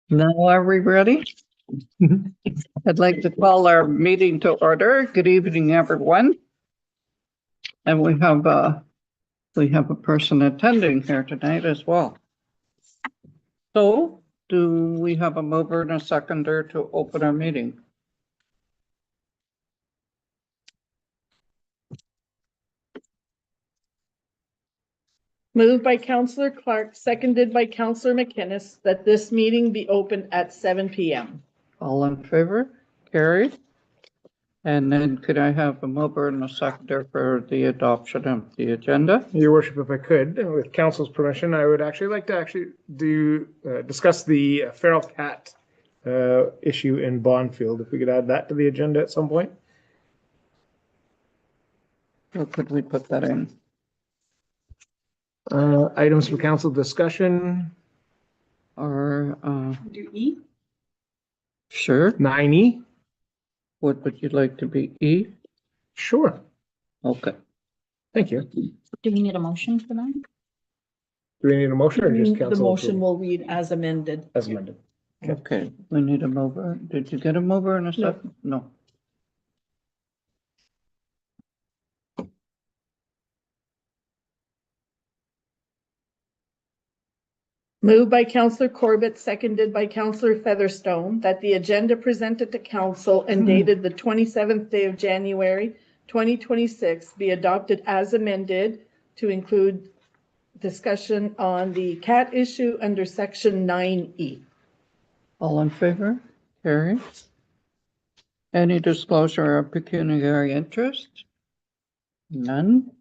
Now are we ready? I'd like to call our meeting to order. Good evening, everyone. And we have a person attending here tonight as well. So do we have a mover and a seconder to open our meeting? Moved by Councillor Clark, seconded by Councillor McInnes, that this meeting be opened at 7 p.m. All in favor? Carried. And then could I have a mover and a seconder for the adoption of the agenda? Your worship, if I could, with council's permission, I would actually like to discuss the feral cat issue in Bondfield. If we could add that to the agenda at some point. Or could we put that in? Items for council discussion. Or, Do E? sure. 9E. What would you like to be? E? Sure. Okay. Thank you. Do we need a motion for that? Do we need a motion or just council? The motion approval? will read as amended. As amended. Okay, we need a mover. Did you get a mover in a second? No. Moved by Councillor Corbett, seconded by Councillor Featherstone, that the agenda presented to council and dated the 27th day of January, 2026 be adopted as amended to include discussion on the cat issue under section 9E. All in favor? Carried. Any disclosure of pecuniary interest? None.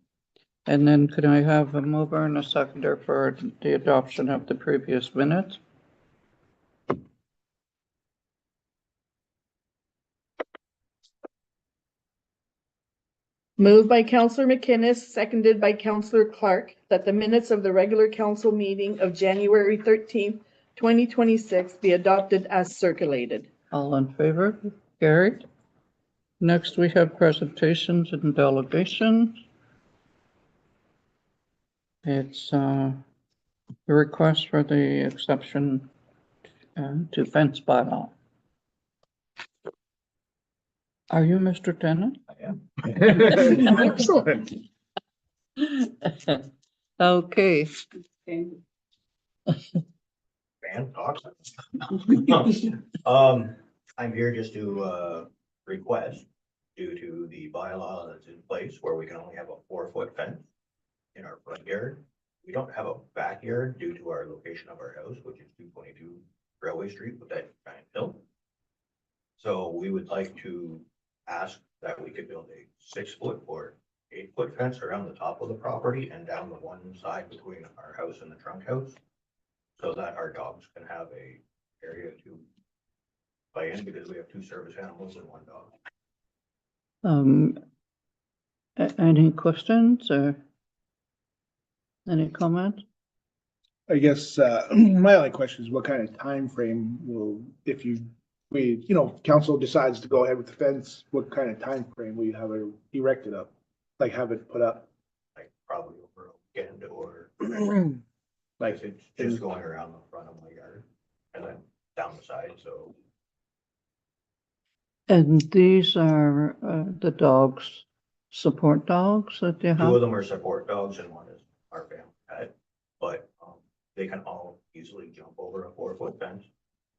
And then could I have a mover and a seconder for the adoption of the previous minutes? Moved by Councillor McInnes, seconded by Councillor Clark, that the minutes of the regular council meeting of January 13th, 2026 be adopted as circulated. All in favor? Carried. Next, we have presentations and delegations. It's the request for the exception to fence bylaw. Are you Mr. Tennant? Excellent. Okay. Fan talks. I'm here just to request, due to the bylaw that's in place where we can only have a 4-foot fence in our front yard. We don't have a backyard due to our location of our house, which is 222 Railway Street with that giant hill. So we would like to ask that we could build a 6-foot or 8-foot fence around the top of the property and down the one side between our house and the trunk house, so that our dogs can have a area to play in, because we have 2 service animals and 1 dog. Any questions or any comments? I guess my only question is what kind of time frame will, if council decides to go ahead with the fence, what kind of time frame will you have it erected up? Like have it put up? Like probably over a weekend, or Like it's just going around the front of my yard and then down the side, so. And these are the dogs, support dogs that you 2 have? of them are support dogs and 1 is our family pet, but they can all easily jump over a 4-foot fence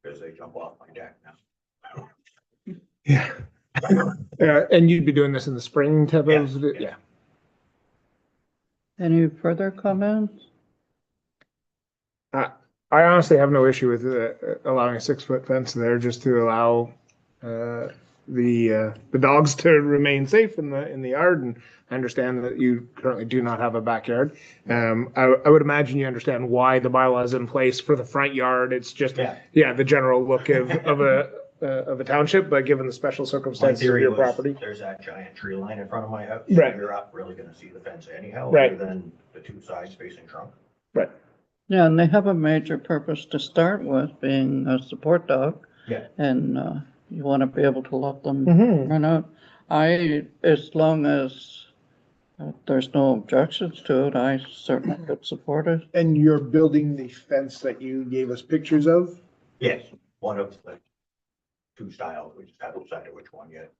because they jump off my deck now. Yeah. And you'd be doing this in the spring type Yeah, of, yeah. Any further comments? I honestly have no issue with allowing a 6-foot fence there, just to allow the dogs to remain safe in the yard. And I understand that you currently do not have a backyard. I would imagine you understand why the bylaw is in place for the front yard. It's just the general look of a township, but given the special My circumstances of theory your was, property. there's that giant tree line in front of my house. Right. You're not really gonna see the fence anyhow, Right. other than the 2 sides facing trunk. Right. Yeah, and they have a major purpose to start with, being a support dog. Yeah. And you want to be able to let them Mhm. run out. As long as there's no objections to it, I certainly could support it. and you're building the fence that you gave us pictures of? Yes, one of the two styles, we just haven't decided which one yet.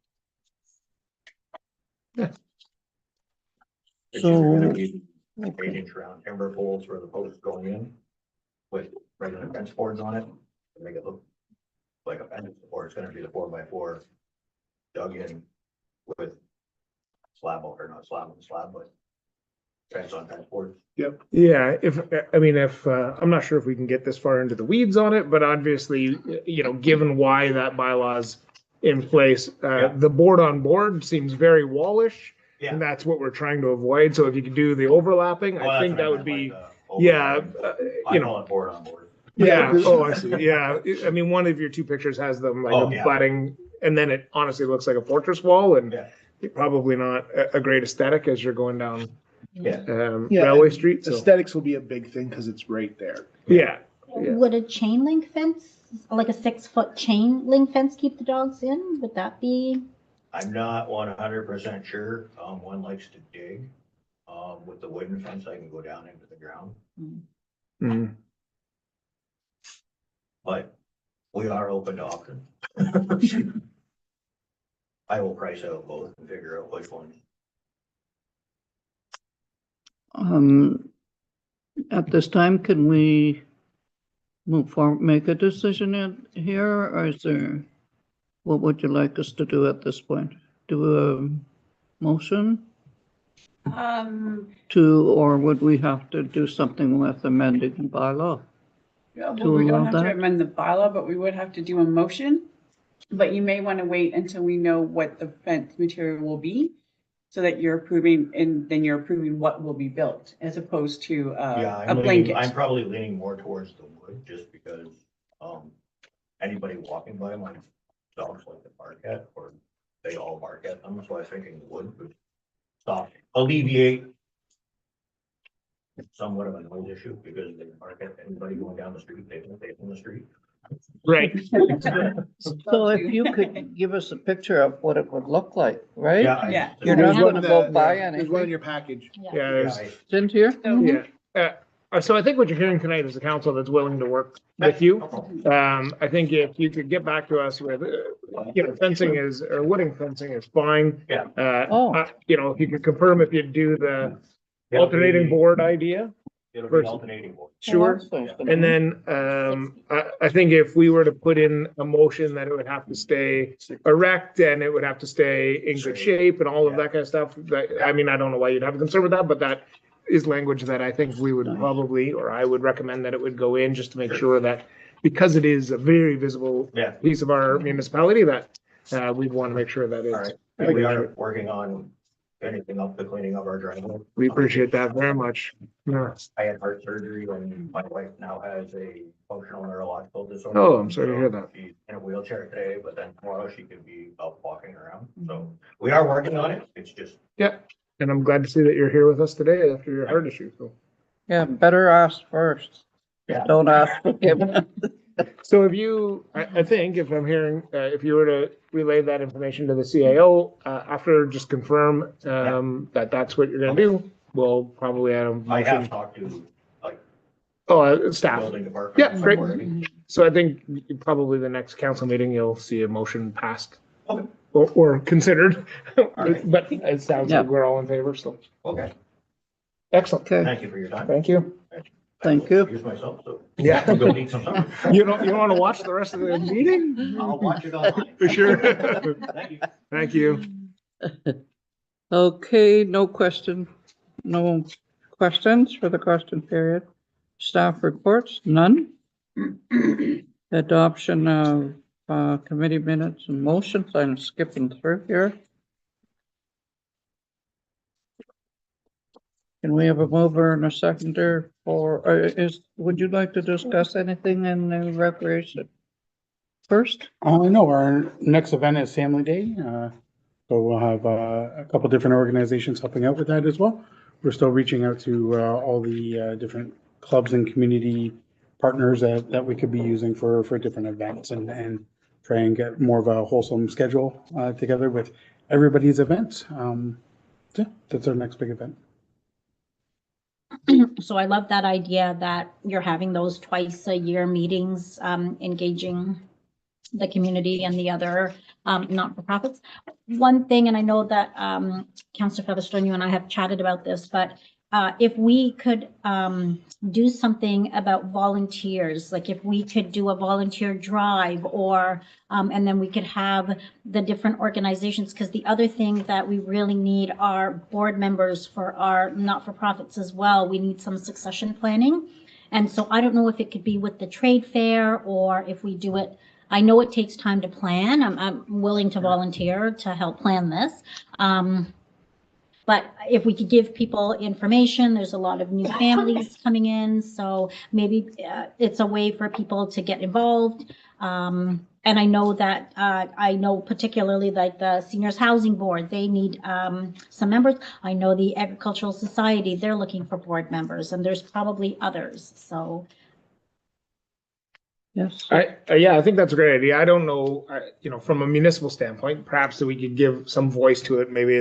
It's either gonna be 8-inch round timber poles for the posts going in with regular fence boards on it, to make it look like a fence, or it's gonna be the 4x4 dug in with slab, or not slab on slab, but fence on fence boards. Yeah, if I'm not sure if we can get this far into the weeds on it, but obviously, given why that bylaw's in place, Yeah. the board on board seems very wallish. Yeah. And that's what we're trying to avoid. So if you could do the overlapping, Well, I that's think what I that would meant, be, like, yeah, I call it board on board. yeah. Yeah. Oh, I see. Yeah. I mean, one of your two pictures has them like Oh, yeah. abutting, and then it honestly looks like a fortress wall, and Yeah. probably not a great aesthetic as you're going down Yeah. Yeah, Railway and Street. So Aesthetics will be a big thing because it's right there. yeah. Yeah. Would a chain link fence, like a 6-foot chain link fence, keep the dogs in? Would that be? I'm not 100% sure. One likes to dig. With the wooden fence, I can go down into the ground, Mhm. but we are open to options. I will price out both and figure out which one. At this time, can we move forward, make a decision here, or is there, what would you like us to do at this point? Do a motion or would we have to do something with amending the bylaw? Yeah, To well, we allow don't have to that? amend the bylaw, but we would have to do a motion. But you may want to wait until we know what the fence material will be, so that you're approving, and then you're approving what will be built, as opposed to Yeah, a blanket. I'm probably leaning more towards the wood, just because, anybody walking by my dogs like to bark at, or they all bark at them, so I was thinking wood would stop, alleviate somewhat of a noise issue, because they bark at anybody going down the street, they can stay in the street. Right. So if you could give us a picture of what it would look like, right? Yeah. You're There's not one gonna in go the- buy There's one in anything. your package. Yeah. Yeah, There's, I- Cynthia? yeah. So I think what you're hearing tonight is a council that's willing to work with you. I think if you could get back to us with, fencing is, or wooding fencing is fine. Yeah. Oh. If you could confirm if you do the It'll alternating be- board idea. It'll be versus- alternating board. Sure. And then, I think if we were to put in a motion that it would have to stay erect and it would have to stay in good shape and all of that kind of stuff, I don't know why you'd have a concern with that, but that is language that I think we would probably, or I would recommend that it would go in, just to make sure that, because it is a very visible Yeah. piece of our municipality, that, we'd want to make sure that All it's. right, and we are working on finishing up the cleaning of our driveway. We appreciate that very much. Yeah. I had heart surgery, and my wife now has a functional neurological disorder. Oh, I'm sorry to hear that. She's in a wheelchair today, but then tomorrow she could be out walking around. So we are working on it. It's just, And I'm glad to see that you're here with us today after your heart issue. So. Yeah, better ask first. Yeah. Don't ask for forgiveness. So if you, I think if I'm hearing, if you were to relay that information to the CAO, after just confirm, that that's what you're gonna do, we'll probably add a I have motion. talked to like Staff. building department. Yeah, great. So I think probably the next council meeting, you'll see a motion passed. Okay. Or considered, right. but it sounds Yeah. like we're all in favor, so. Okay, Excellent. Okay, thank you for your time. Thank you. Thank you. Use myself, so. Yeah. I'll go eat some supper. You want to watch the rest of the meeting? I'll watch it online. For sure. Thank you. Thank you. okay, no questions for the question period. Staff reports, none. Adoption of committee minutes and motions, I'm skipping through here. Can we have a mover and a seconder for, would you like to discuss anything in the recreation? First, No, our next event is Family Day. So we'll have a couple different organizations helping out with that as well. We're still reaching out to all the different clubs and community partners that we could be using for different events and try and get more of a wholesome schedule together with everybody's events. Yeah, that's our next big event. So I love that idea that you're having those twice a year meetings, engaging the community and the other not-for-profits. One thing, and I know that Councillor Featherstone, you and I have chatted about this, but if we could do something about volunteers, like if we could do a volunteer drive, or and then we could have the different organizations, because the other thing that we really need are board members for our not-for-profits as well. We need some succession planning. And so I don't know if it could be with the trade fair, or if we do it. I know it takes time to plan. I'm willing to volunteer to help plan this. But if we could give people information, there's a lot of new families coming in, so maybe it's a way for people to get involved. And I know that, I know particularly like the Seniors Housing Board, they need some members. I know the Agricultural Society, they're looking for board members, and there's probably others, so. Yes. Yeah, I think that's a great idea. I don't know, you know, from a municipal standpoint, perhaps that we could give some voice to it. Maybe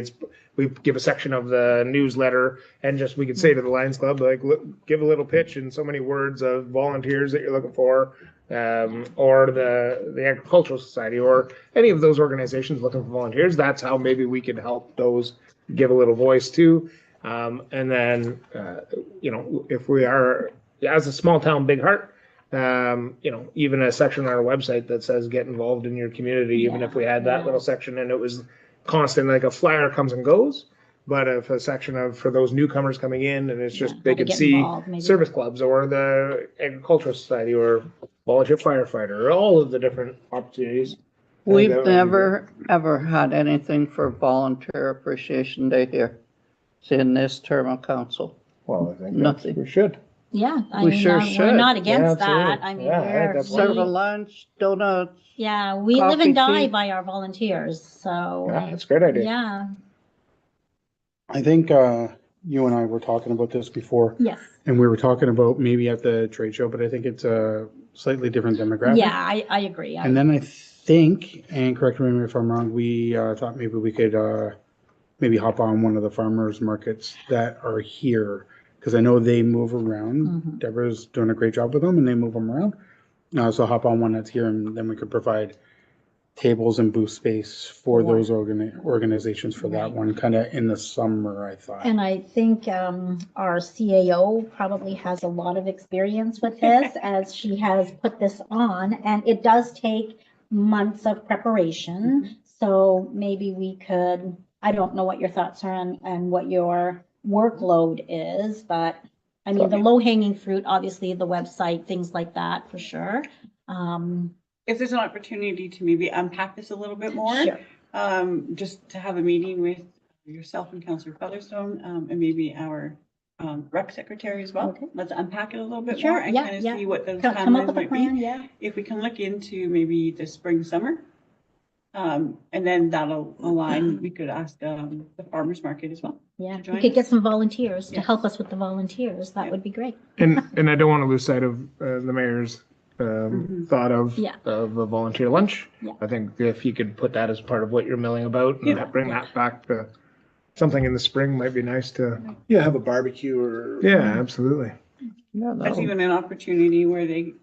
we give a section of the newsletter and just, we could say to the Lions Club, like, look, give a little pitch in so many words of volunteers that you're looking for, or the Agricultural Society, or any of those organizations looking for volunteers. That's how maybe we could help those give a little voice too. And then, you know, if we are, as a small town, big heart, you know, even a section on our website that says get involved in your community, even if we had that little section and it was constant, like a flyer comes and goes, but if a section of, for those newcomers coming in, and it's just, they how to could get see involved, maybe. service clubs or the Agricultural Society or volunteer firefighter, or all of the different opportunities. We've that would be never, ever had anything for Volunteer Appreciation Day here in this term of council. Well, I think Nothing. we should. Yeah, I We mean, sure we're should. not against Yeah, that. absolutely. I mean, Yeah, I think that's Serve a we, lunch, donuts. yeah, we live and coffee, die tea. by our volunteers, so, Yeah, that's a great idea. yeah, I think you and I were talking about this before, yes. and we were talking about maybe at the trade show, but I think it's a slightly different demographic. Yeah, I agree. And then I think, and correct me if I'm wrong, we thought maybe we could maybe hop on one of the farmers markets that are here, because I know they move around. Mhm. Deborah's doing a great job with them, and they move them around. So hop on one that's here, and then we could provide tables and booth space for Or- those organizations for that Right. one, kind of in the summer, I thought. And I think our CAO probably has a lot of experience with this, as she has put this on, and it does take months of preparation. So maybe we could, I don't know what your thoughts are on what your workload is, but I mean, the low hanging fruit, obviously the website, things like that for sure. If there's an opportunity to maybe unpack this a little bit more, Sure. just to have a meeting with yourself and Councillor Featherstone, and maybe our rec secretary as well. Okay. Let's unpack it a little bit Sure, more and yeah, kind of yeah. see what those Come up timelines with a might plan, be. yeah. If we can look into maybe the spring, summer, and then that'll align, we could ask the farmer's market as well. Yeah, join we could get us. some volunteers to Yes. help us with the volunteers. That Yeah. would be great. And I don't want to lose sight of the mayor's thought of Mm-hmm. Yeah. of a volunteer lunch. Yeah. I think if you could put that as part of what you're milling about and Yeah. bring that back to something in the spring might be nice to. Yeah, have a barbecue or. Yeah, absolutely. Yeah, That's that'll- even an opportunity where they,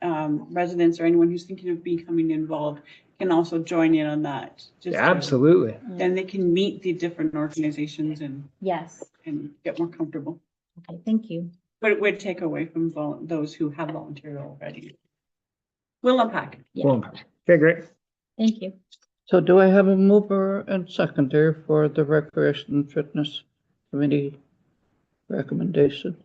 residents or anyone who's thinking of becoming involved can also join in on that. Just to- Absolutely. Then they can meet the different organizations Yes. and get more comfortable. Okay, thank you. But it would take away from those who have volunteered already. We'll unpack. Yeah. Well, okay, great. Thank you. So do I have a mover and seconder for the Recreation and Fitness Committee recommendation?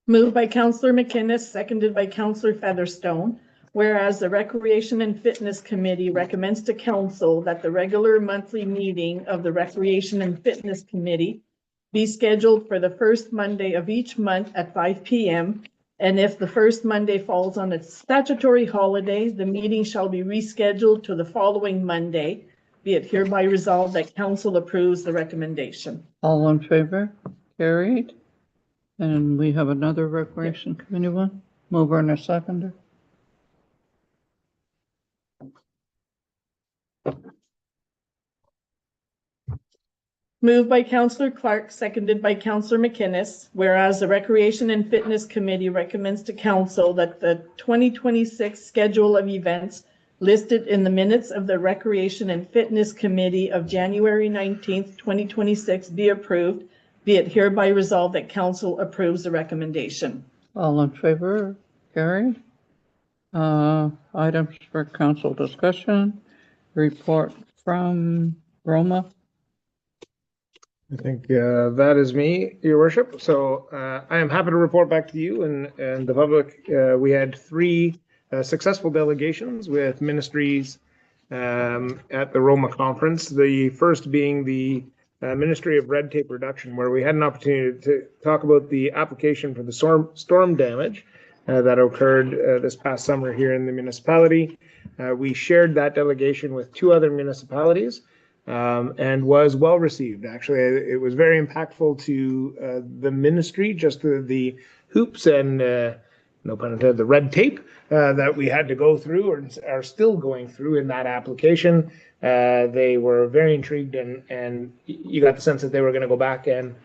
Moved by Counselor McInnes, seconded by Counselor Featherstone. Whereas the Recreation and Fitness Committee recommends to council that the regular monthly meeting of the Recreation and Fitness Committee be scheduled for the first Monday of each month at 5 p.m. And if the first Monday falls on a statutory holiday, the meeting shall be rescheduled to the following Monday. Be it hereby resolved that council approves the recommendation. All in favor? Carried. And we have another Recreation Committee one, mover and a seconder. Moved by Counselor Clark, seconded by Counselor McInnes, whereas the Recreation and Fitness Committee recommends to council that the 2026 schedule of events listed in the minutes of the Recreation and Fitness Committee of January 19th, 2026 be approved, be it hereby resolved that council approves the recommendation. All in favor? Carried. Items for council discussion. Report from Roma. I think that is me, Your Worship. So I am happy to report back to you and the public. We had 3 successful delegations with ministries at the Roma conference. The first being the Ministry of Red Tape Reduction, where we had an opportunity to talk about the application for the storm damage that occurred this past summer here in the municipality. We shared that delegation with 2 other municipalities. And was well received. Actually, it was very impactful to the ministry, just the hoops and, no pun intended, the red tape that we had to go through or are still going through in that application. They were very intrigued and you got the sense that they were going to go back and,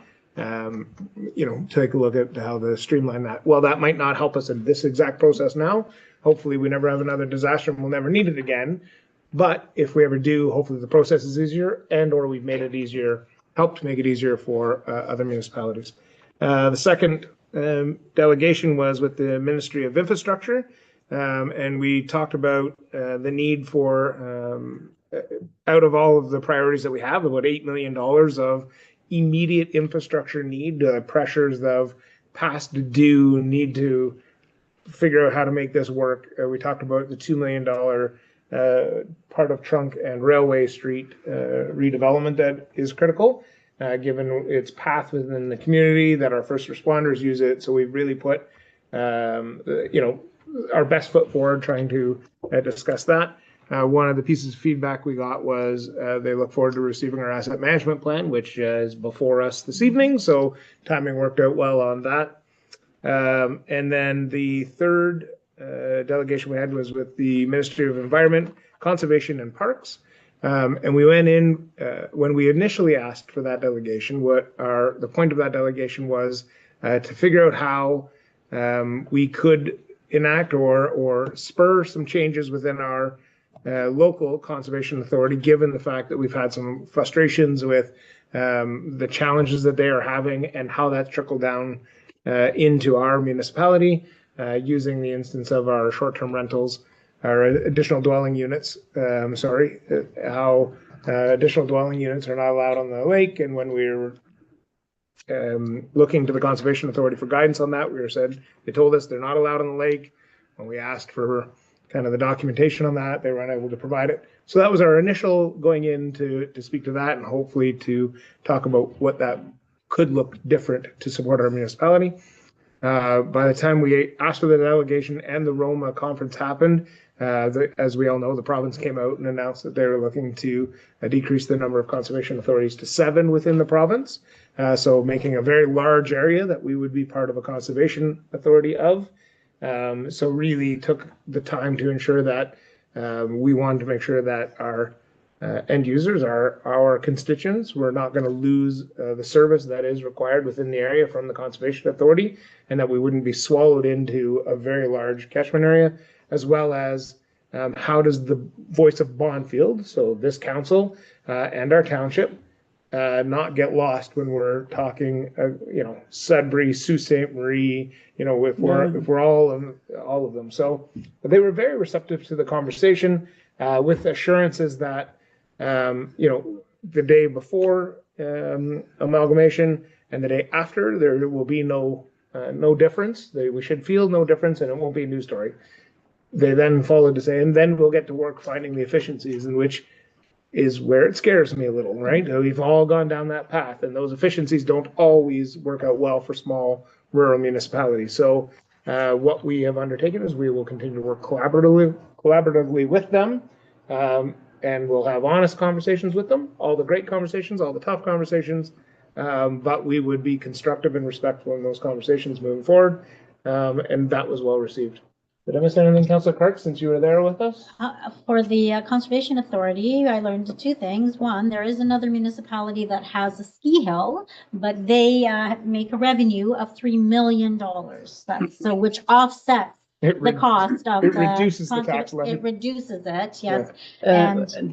take a look at how to streamline that. Well, that might not help us in this exact process now. Hopefully we never have another disaster and we'll never need it again. But if we ever do, hopefully the process is easier and or we've made it easier, helped make it easier for other municipalities. The second delegation was with the Ministry of Infrastructure, and we talked about the need for, out of all of the priorities that we have, about $8 million of immediate infrastructure need, pressures of past due, need to figure out how to make this work. We talked about the $2 million part of Trunk and Railway Street redevelopment that is critical, given its path within the community, that our first responders use it. So we've really put, our best foot forward trying to discuss that. One of the pieces of feedback we got was they look forward to receiving our asset management plan, which is before us this evening. So timing worked out well on that. And then the third delegation we had was with the Ministry of Environment, Conservation and Parks. And we went in, when we initially asked for that delegation, the point of that delegation was to figure out how we could enact or spur some changes within our local conservation authority, given the fact that we've had some frustrations with the challenges that they are having and how that's trickled down into our municipality. Using the instance of our short-term rentals, our additional dwelling units, how additional dwelling units are not allowed on the lake. And when we were looking to the Conservation Authority for guidance on that, they told us they're not allowed on the lake. When we asked for kind of the documentation on that, they were unable to provide it. So that was our initial going in to speak to that and hopefully to talk about what that could look different to support our municipality. By the time we asked for the delegation and the Roma conference happened, as we all know, the province came out and announced that they were looking to decrease the number of conservation authorities to 7 within the province. So making a very large area that we would be part of a conservation authority of. So really took the time to ensure that we wanted to make sure that our end users, our constituents, were not going to lose the service that is required within the area from the Conservation Authority, and that we wouldn't be swallowed into a very large catchment area, as well as how does the voice of Bonfield, so this council and our township, not get lost when we're talking, Sudbury, Sault Ste. Marie, if we're all of them. So they were very receptive to the conversation with assurances that the day before amalgamation and the day after, there will be no difference. We should feel no difference, and it won't be a news story. They then followed to say, and then we'll get to work finding the efficiencies, in which is where it scares me a little, right? We've all gone down that path, and those efficiencies don't always work out well for small rural municipalities. So what we have undertaken is we will continue to work collaboratively with them. And we'll have honest conversations with them, all the great conversations, all the tough conversations, but we would be constructive and respectful in those conversations moving forward. And that was well received. Did I miss anything, Councilor Clark, since you were there with us? For the Conservation Authority, I learned two things. One, there is another municipality that has a ski hill, but they make a revenue of $3 million. That's so which offsets It the cost of it the reduces the tax It levy. reduces it, yes. And And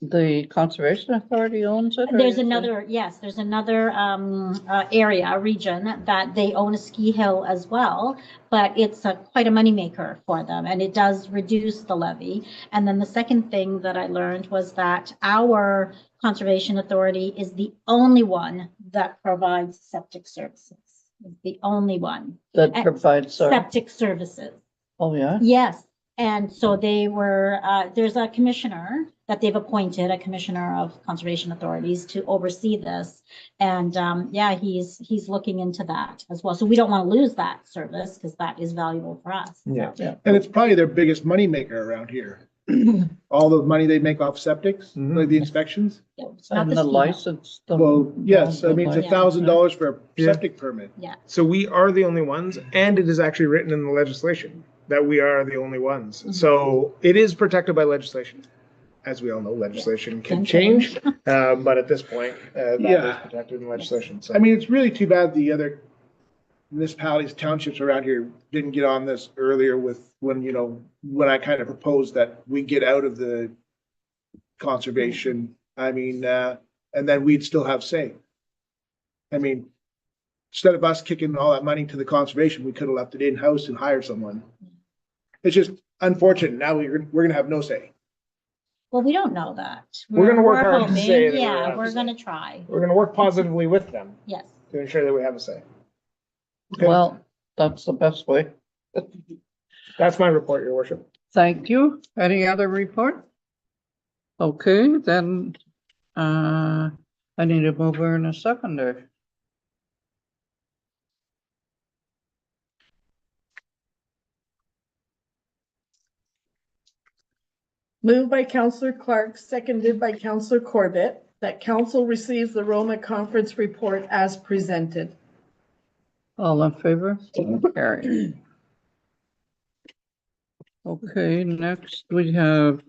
the Conservation Authority owns it? or there's is it- another, yes, there's another area, region that they own a ski hill as well, but it's quite a moneymaker for them, and it does reduce the levy. And then the second thing that I learned was that our Conservation Authority is the only one that provides septic services. It's the only one. That provides, Septic services. oh, yeah? Yes, and so they were, there's a commissioner that they've appointed, a commissioner of conservation authorities to oversee this. And, yeah, he's looking into that as well. So we don't want to lose that service because that is valuable for us. Yeah. And it's probably their biggest moneymaker around here. All the money they make off septics, Mhm. like the inspections. Yeah, it's not And the the ski hill. license. Well, yes, I mean, it's Yeah. $1,000 for a Yeah. septic permit. So we are the only ones, and it is actually written in the legislation that we are the only ones. Mhm. So it is protected by legislation. As we all know, legislation can Can change, but at this point, that Yeah. is protected in legislation. So I mean, it's really too bad the other municipalities, townships around here didn't get on this earlier with when, when I kind of proposed that we get out of the conservation. I mean, and then we'd still have say. I mean, instead of us kicking all that money to the conservation, we could have left it in-house and hired someone. It's just unfortunate. Now we're gonna have no say. Well, we don't know that. We're gonna work hard to hoping, say that we're gonna Yeah, have we're to gonna try, we're going to work positively with them yes. to ensure that we have a say. Okay. Well, that's the best way. That's my report, Your Worship. Thank you. Any other report? Okay, then, I need a mover and a seconder. Moved by Counselor Clark, seconded by Counselor Corbett, that council receives the Roma conference report as presented. All in favor? Carry. Okay, next we have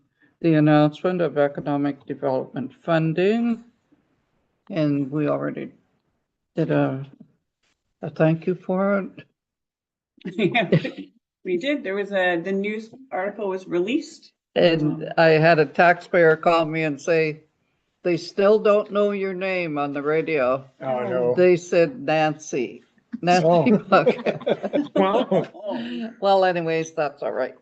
the announcement of economic development funding. And we already did a thank you for it. We did. There was the news article was released. And I had a taxpayer call me and say, they still don't know your name on the radio. Oh, no. They said Nancy. Nancy Buck. Wow. Well, anyways, that's all right.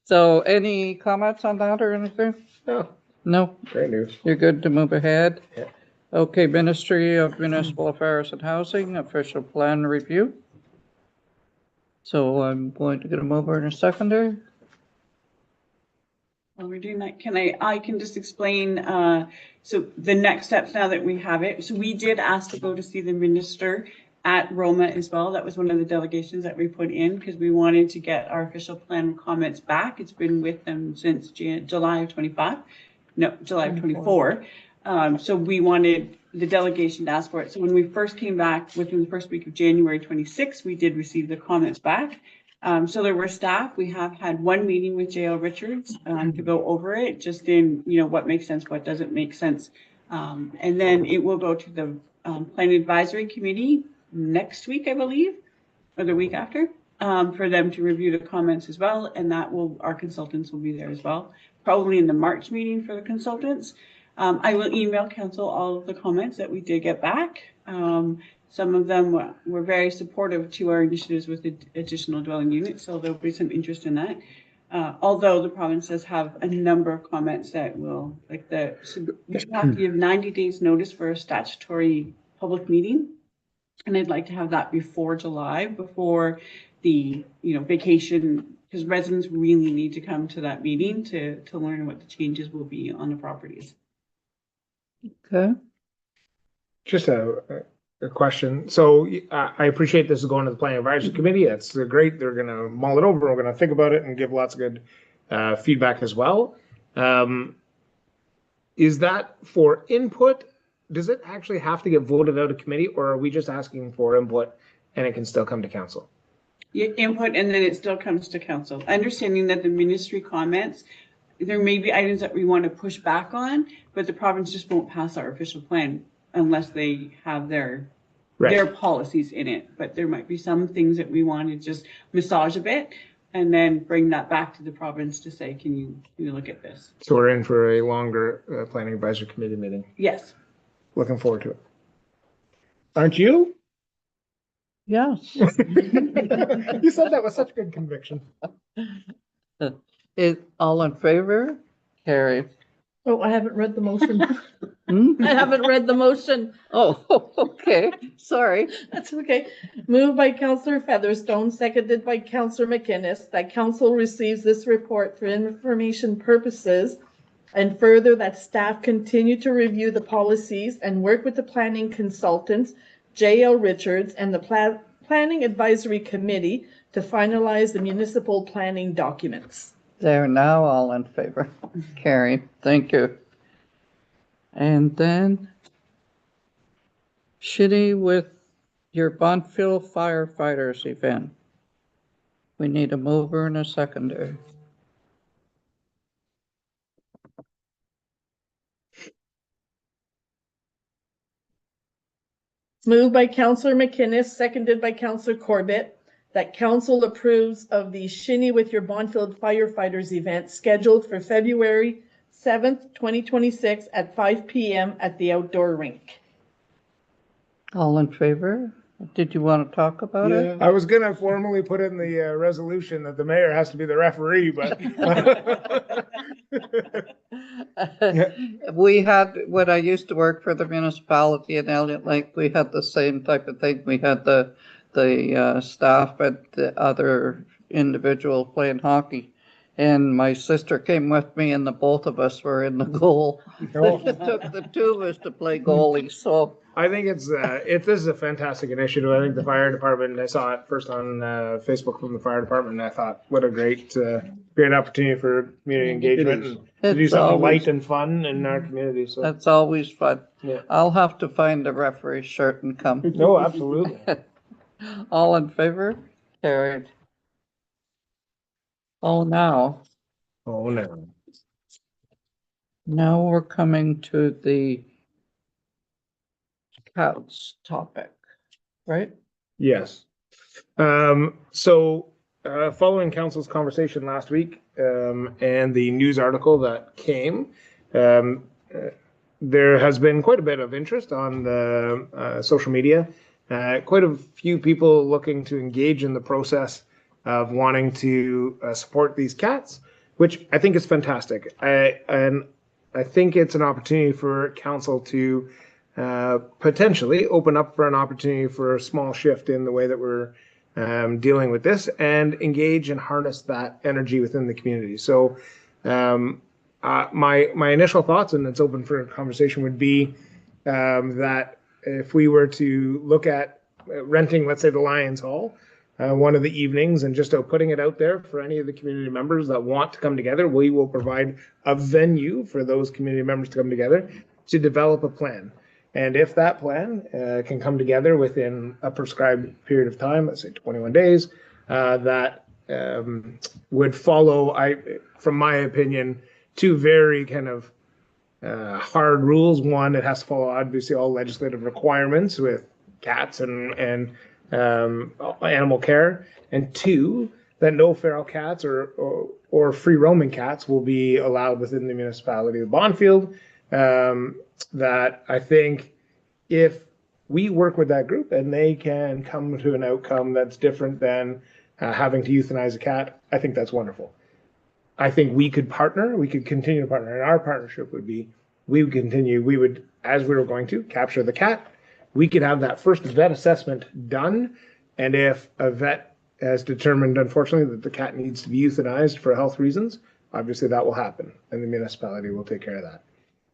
So any comments on that or anything? Oh, No, great news. you're good to move ahead? Yeah. Okay, Ministry of Municipal Affairs and Housing, official plan review. So I'm going to get a mover and a seconder. While we're doing that, I can just explain, so the next steps now that we have it. So we did ask to go to see the minister at Roma as well. That was one of the delegations that we put in because we wanted to get our official plan comments back. It's been with them since July of 25. No, July of 24. So we wanted the delegation to ask for it. So when we first came back within the first week of January 26, we did receive the comments back. So there were staff. We have had one meeting with J.L. Richards to go over it, just in, what makes sense, what doesn't make sense. And then it will go to the Plan Advisory Committee next week, I believe, or the week after, for them to review the comments as well. And our consultants will be there as well, probably in the March meeting for the consultants. I will email council all of the comments that we did get back. Some of them were very supportive to our initiatives with the additional dwelling units, so there'll be some interest in that. Although the province does have a number of comments that will, so you have to give 90 days notice for a statutory public meeting. And I'd like to have that before July, before the, vacation, because residents really need to come to that meeting to learn what the changes will be on the properties. Okay, Just a question. So I appreciate this is going to the Planning Advisory Committee. That's great. They're going to mull it over. We're going to think about it and give lots of good feedback as well. Is that for input? Does it actually have to get voted out of committee, or are we just asking for input and it can still come to council. Your input, and then it still comes to council. Understanding that the ministry comments, there may be items that we want to push back on, but the province just won't pass our official plan unless they have their policies in it. But there might be some things that we want to just massage a bit and then bring that back to the province to say, can you look at this? So we're in for a longer planning advisory committee meeting. Yes. Looking forward to it. Aren't you? Yes. You said that with such good conviction. All in favor? Carried. Oh, I haven't read the motion. Hmm? I haven't read the motion. Oh, okay, sorry. That's okay. Moved by Counselor Featherstone, seconded by Counselor McInnes, that council receives this report for information purposes, and further that staff continue to review the policies and work with the planning consultants, J.L. Richards, and the Planning Advisory Committee to finalize the municipal planning documents. They're now all in favor. Carried, thank you. And then Shitty with your Bonfil firefighters event. We need a mover and a seconder. Moved by Counselor McInnes, seconded by Counselor Corbett, that council approves of the Shinny with Your Bonfield Firefighters event scheduled for February 7th, 2026 at 5 p.m. at the outdoor rink. All in favor? Did you want to talk about it? I was gonna formally put in the resolution that the mayor has to be the referee, but We had, when I used to work for the municipality in Elliott Lake, we had the same type of thing. We had the staff and the other individual playing hockey. And my sister came with me and the both of us were in the goal. It took the two of us to play goalie, so. I think this is a fantastic initiative. I think the fire department, I saw it first on Facebook from the fire department, and I thought, what a great opportunity for community engagement and to do It's something always- light and fun in our community. So, That's always fun. Yeah. I'll have to find a referee shirt and come. no, absolutely. All in favor? Carried. Oh, now we're coming to the cats topic, right? Yes. Following council's conversation last week and the news article that came, there has been quite a bit of interest on the social media. Quite a few people looking to engage in the process of wanting to support these cats, which I think is fantastic. And I think it's an opportunity for council to potentially open up for an opportunity for a small shift in the way that we're dealing with this and engage and harness that energy within the community. So my initial thoughts, and it's open for conversation, would be that if we were to look at renting, let's say, the Lions Hall, one of the evenings, and just putting it out there for any of the community members that want to come together, we will provide a venue for those community members to come together to develop a plan. And if that plan can come together within a prescribed period of time, let's say 21 days, that would follow, from my opinion, two very kind of hard rules. One, it has to follow obviously all legislative requirements with cats and animal care. And two, that no feral cats or free roaming cats will be allowed within the municipality of Bonfield. That I think if we work with that group and they can come to an outcome that's different than having to euthanize a cat, I think that's wonderful. I think we could continue to partner, and our partnership would be, we would, as we were going to, capture the cat. We could have that first vet assessment done, and if a vet has determined, unfortunately, that the cat needs to be euthanized for health reasons, obviously that will happen, and the municipality will take care of that.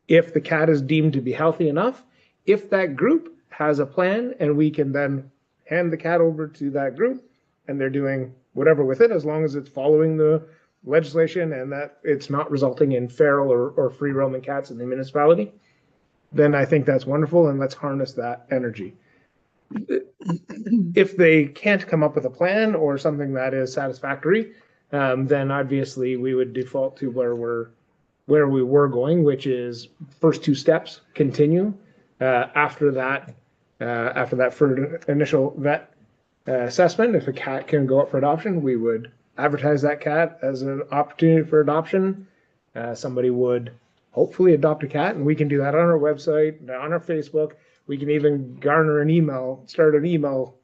If the cat is deemed to be healthy enough, if that group has a plan and we can then hand the cat over to that group and they're doing whatever with it, as long as it's following the legislation and that it's not resulting in feral or free roaming cats in the municipality, then I think that's wonderful, and let's harness that energy. if they can't come up with a plan or something that is satisfactory, then obviously we would default to where we were going, which is first two steps, continue. After that for initial vet assessment, if a cat can go up for adoption, we would advertise that cat as an opportunity for adoption. Somebody would hopefully adopt a cat, and we can do that on our website, on our Facebook. We can even garner an email, start an email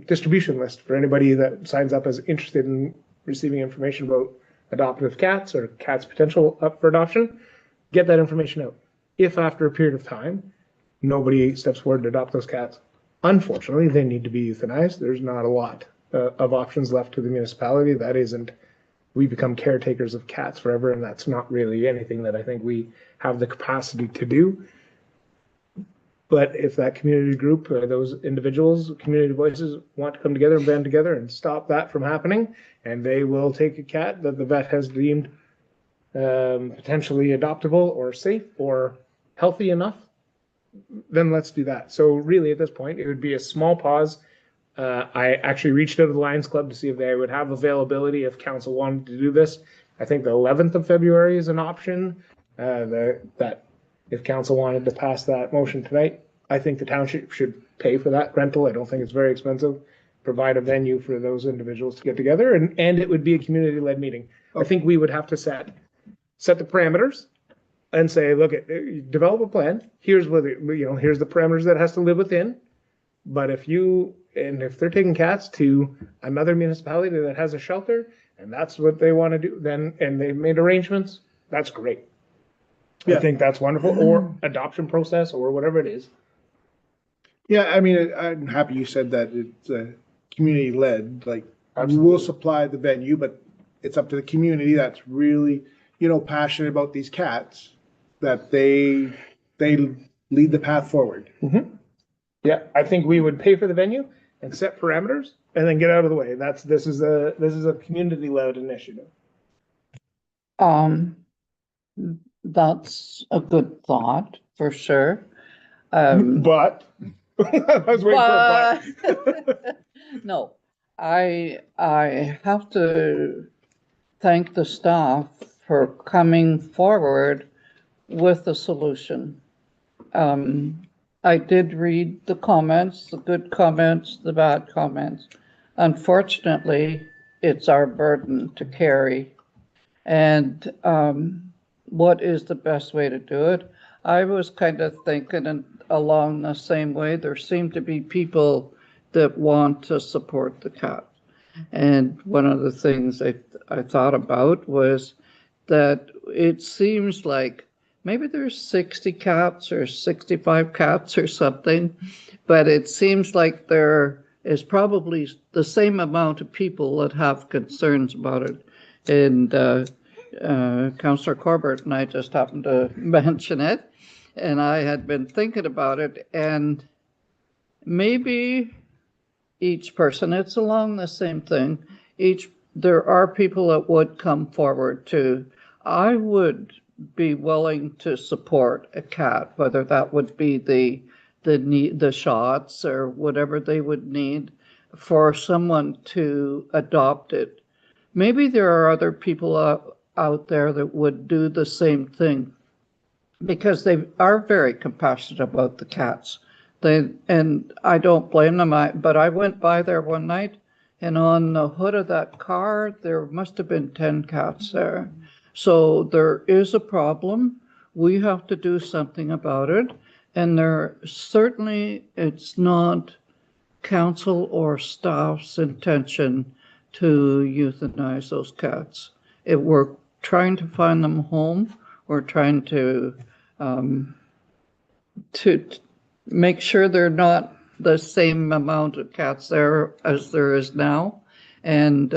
distribution list for anybody that signs up as interested in receiving information about adoptive cats or cats potential up for adoption. Get that information out. If after a period of time, nobody steps forward to adopt those cats, unfortunately, they need to be euthanized. There's not a lot of options left to the municipality. That isn't, we become caretakers of cats forever, and that's not really anything that I think we have the capacity to do. But if that community group, those individuals, community voices want to come together and band together and stop that from happening, and they will take a cat that the vet has deemed potentially adoptable or safe or healthy enough, then let's do that. So really at this point, it would be a small pause. I actually reached out to the Lions Club to see if they would have availability if council wanted to do this. I think the 11th of February is an option. That if council wanted to pass that motion tonight, I think the township should pay for that rental. I don't think it's very expensive. Provide a venue for those individuals to get together, and it would be a community-led meeting. I think we would have to set the parameters and say, look, develop a plan. Here's what here's the parameters that has to live within. But if they're taking cats to another municipality that has a shelter and that's what they want to do, then and they've made arrangements, that's great. Yeah. I think that's wonderful. Or adoption process or whatever it is. Yeah, I mean, I'm happy you said that it's community led, like we Absolutely. will supply the venue, but it's up to the community that's really, passionate about these cats, that they lead the path forward. Mm-hmm. Yeah, I think we would pay for the venue and set parameters and then get out of the way. This is a community led initiative. That's a good thought for sure. But I was waiting for a but. No, I have to thank the staff for coming forward with a solution. I did read the comments, the good comments, the bad comments. Unfortunately, it's our burden to carry. And what is the best way to do it? I was kind of thinking along the same way. There seem to be people that want to support the cat. And one of the things I thought about was that it seems like maybe there's 60 cats or 65 cats or something, but it seems like there is probably the same amount of people that have concerns about it. And Councillor Corbett and I just happened to mention it, and I had been thinking about it, and maybe each person, it's along the same thing. There are people that would come forward to, I would be willing to support a cat, whether that would be the shots or whatever they would need for someone to adopt it. Maybe there are other people out there that would do the same thing because they are very compassionate about the cats. And I don't blame them, but I went by there one night, and on the hood of that car, there must have been 10 cats there. So there is a problem. We have to do something about it. And it's not council or staff's intention to euthanize those cats. We're trying to find them home. We're trying to make sure they're not the same amount of cats there as there is now. And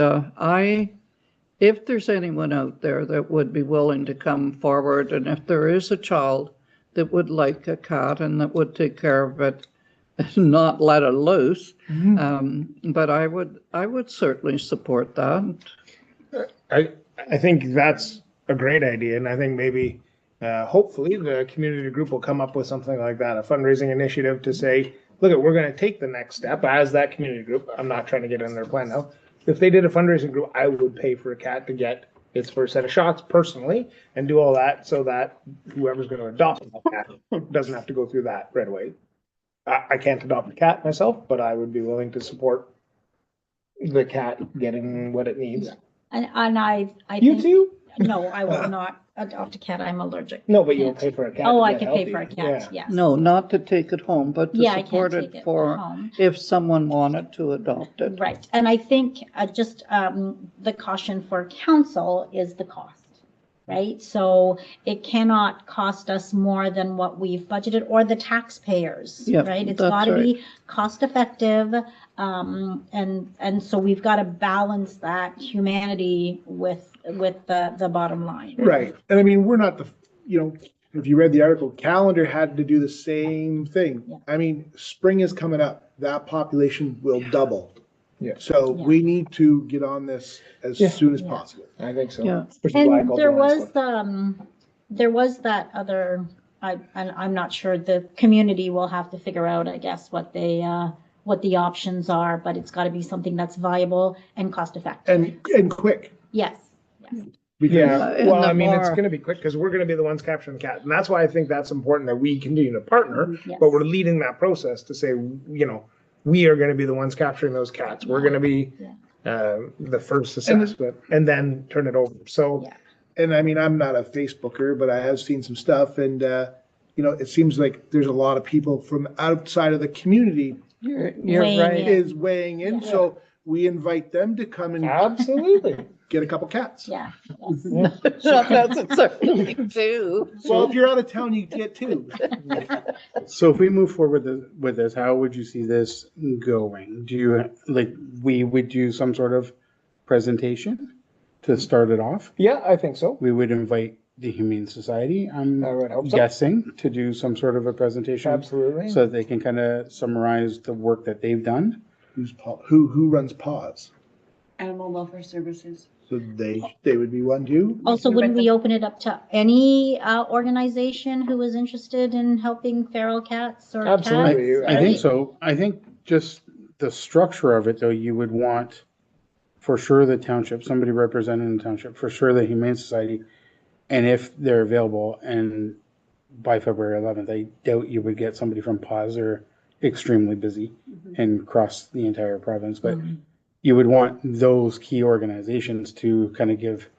if there's anyone out there that would be willing to come forward, and if there is a child that would like a cat and that would take care of it, and not let it loose, but I would certainly support that. I think that's a great idea, and I think maybe hopefully the community group will come up with something like that, a fundraising initiative to say look at, we're gonna take the next step as that community group. I'm not trying to get in their plan now. If they did a fundraising group, I would pay for a cat to get its first set of shots personally and do all that so that whoever's gonna adopt a cat doesn't have to go through that right away. I can't adopt a cat myself, but I would be willing to support the cat getting what it needs. And I You think, too? no, I will not adopt a cat. I'm allergic. No, but you'll pay for a cat. Oh, to I get could pay healthy. for a cat, Yeah. yes. No, not to take it home, but to Yeah, I can't support take it it for home. if someone wanted to adopt it. Right, and I think the caution for council is the cost, right? So it cannot cost us more than what we've budgeted or the taxpayers, Yeah, right? It's that's gotta be cost effective. And so we've got to balance that humanity with the bottom line. Right, and I mean, we're not the, you know, if you read the article, Calendar had to do the same thing. Yeah. I mean, spring is coming up, that population will double. Yeah. So Yeah. we need to get on this as Yeah. soon as Yeah. possible. I think so. Yeah. Especially why I And called there the Lions was, Club. there was that other, I'm not sure, the community will have to figure out, I guess, what the options are, but it's got to be something that's viable and cost effective. And quick. Yes. Because Yeah, in well, the I mean, it's bar. gonna be quick because we're gonna be the ones capturing the cat. And that's why I think that's important that we continue to partner, Yes. but we're leading that process to say, you know, we are gonna be the ones capturing those cats. We're gonna be the first assessment and then turn it over. So, Yeah. And I mean, I'm not a Facebooker, but I have seen some stuff and, you know, it seems like there's a lot of people from outside of the community You're Weighing right. in. is weighing in, so we invite them to come and absolutely. get a couple cats. Yeah. Not necessarily do. Well, if you're out of town, you get two. So if we move forward with this, how would you see this going? Do you, like, we would do some sort of presentation to start it off? Yeah, I think so. We would invite the Humane Society, I'm I would hope so. guessing, to do some sort of a presentation. Absolutely. So that they can kind of summarize the work that they've done. Who runs paws? Animal Welfare Services. So they would be one too? Also, wouldn't we open it up to any organization who was interested in helping feral cats or cats? Absolutely. I think so. I think just the structure of it, though, you would want for sure the township, somebody representing the township, for sure the Humane Society, and if they're available, and by February 11th, I doubt you would get somebody from PAWS. They're extremely busy and across the entire province, but you would want those key organizations to kind of give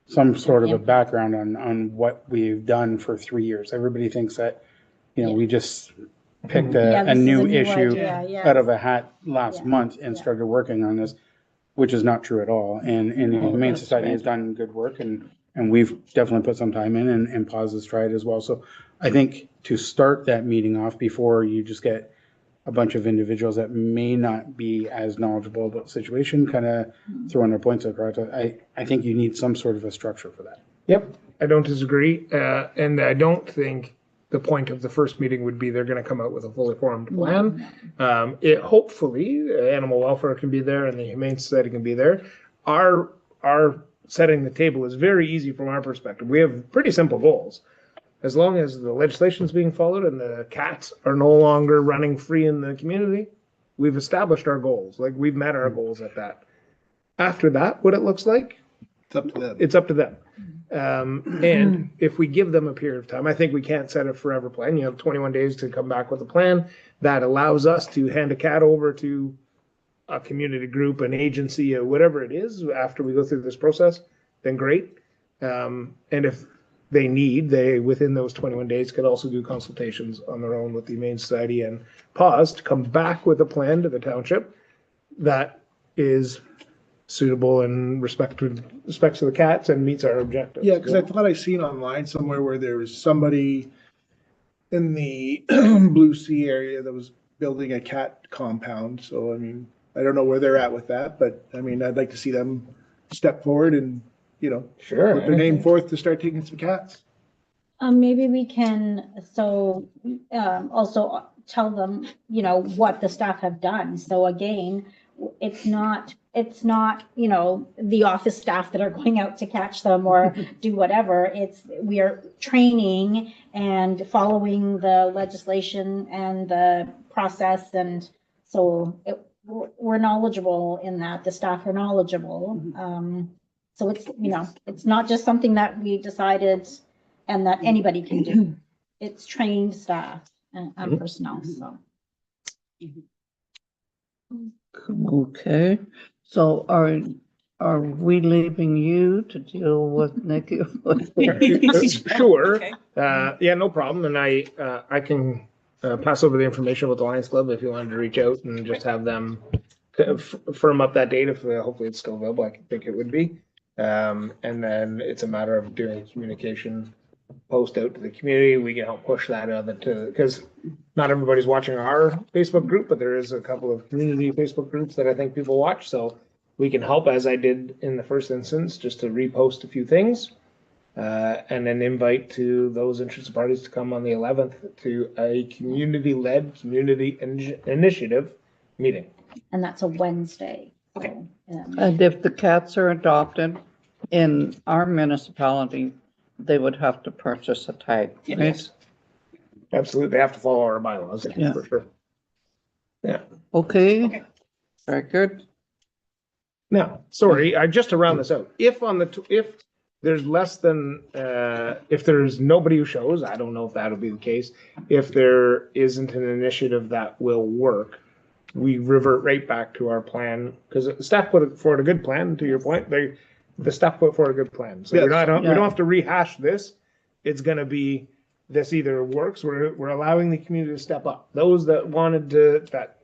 some sort of a background on what we've done for 3 years. Everybody thinks that, you know, we just picked Yeah, a this is new issue idea, yeah. out of a hat last Yeah. month and Yeah. started working on this, which is not true at all. And the Humane that's Society right. has done good work and we've definitely put some time in and PAWS has tried as well. So I think to start that meeting off before you just get a bunch of individuals that may not be as knowledgeable about the situation, kind of throwing their points across, I think you need some sort of a structure for that. Yep, I don't disagree. And I don't think the point of the first meeting would be they're gonna come out with a fully formed plan. It hopefully, animal welfare can be there and the Humane Society can be there. Our setting the table is very easy from our perspective. We have pretty simple goals. As long as the legislation is being followed and the cats are no longer running free in the community, we've established our goals. Like, we've met our goals at that. After that, what it looks like, It's up to them. it's up to them. And if we give them a period of time, I think we can't set a forever plan. You have 21 days to come back with a plan that allows us to hand a cat over to a community group, an agency, or whatever it is, after we go through this process, then great. And if they, within those 21 days, could also do consultations on their own with the Humane Society and PAWS to come back with a plan to the township that is suitable in respect to the cats and meets our objectives. Yeah, because I thought I seen online somewhere where there was somebody in the Blue Sea area that was building a cat compound. So, I mean, I don't know where they're at with that, but I mean, I'd like to see them step forward and, you know, Sure. put their name forth to start taking some cats. Maybe we can, also tell them, you know, what the staff have done. So again, it's not it's not, you know, the office staff that are going out to catch them or do whatever. We are training and following the legislation and the process. And so we're knowledgeable in that, the staff are knowledgeable. So it's, you know, it's not just something that we decided and that anybody can do. It's trained staff and personnel, so. Okay, so are we leaving you to deal with Nikki? Sure. Okay. Yeah, no problem. And I can pass over the information with the Lions Club if you wanted to reach out and just have them firm up that date. If hopefully it's still available, I think it would be. And then it's a matter of doing communication post out to the community. We can help push that other to, because not everybody's watching our Facebook group, but there is a couple of community Facebook groups that I think people watch. So we can help, as I did in the first instance, just to repost a few things. And then invite to those interested parties to come on the 11th to a community-led community initiative meeting. And that's a Wednesday. Okay. And if the cats are adopted in our municipality, they would have to purchase a tag, right? Yes. Absolutely. They have to follow our bylaws, Yeah. for sure. Yeah. Okay, very good. Now, sorry, just to round this out, if there's less than, if there's nobody who shows, I don't know if that'll be the case. If there isn't an initiative that will work, we revert right back to our plan, because the staff put forward a good plan, to your point. The staff put forward a good plan. So we don't have to rehash this. It's gonna be, this either works, we're allowing the community to step up. Those that wanted to, that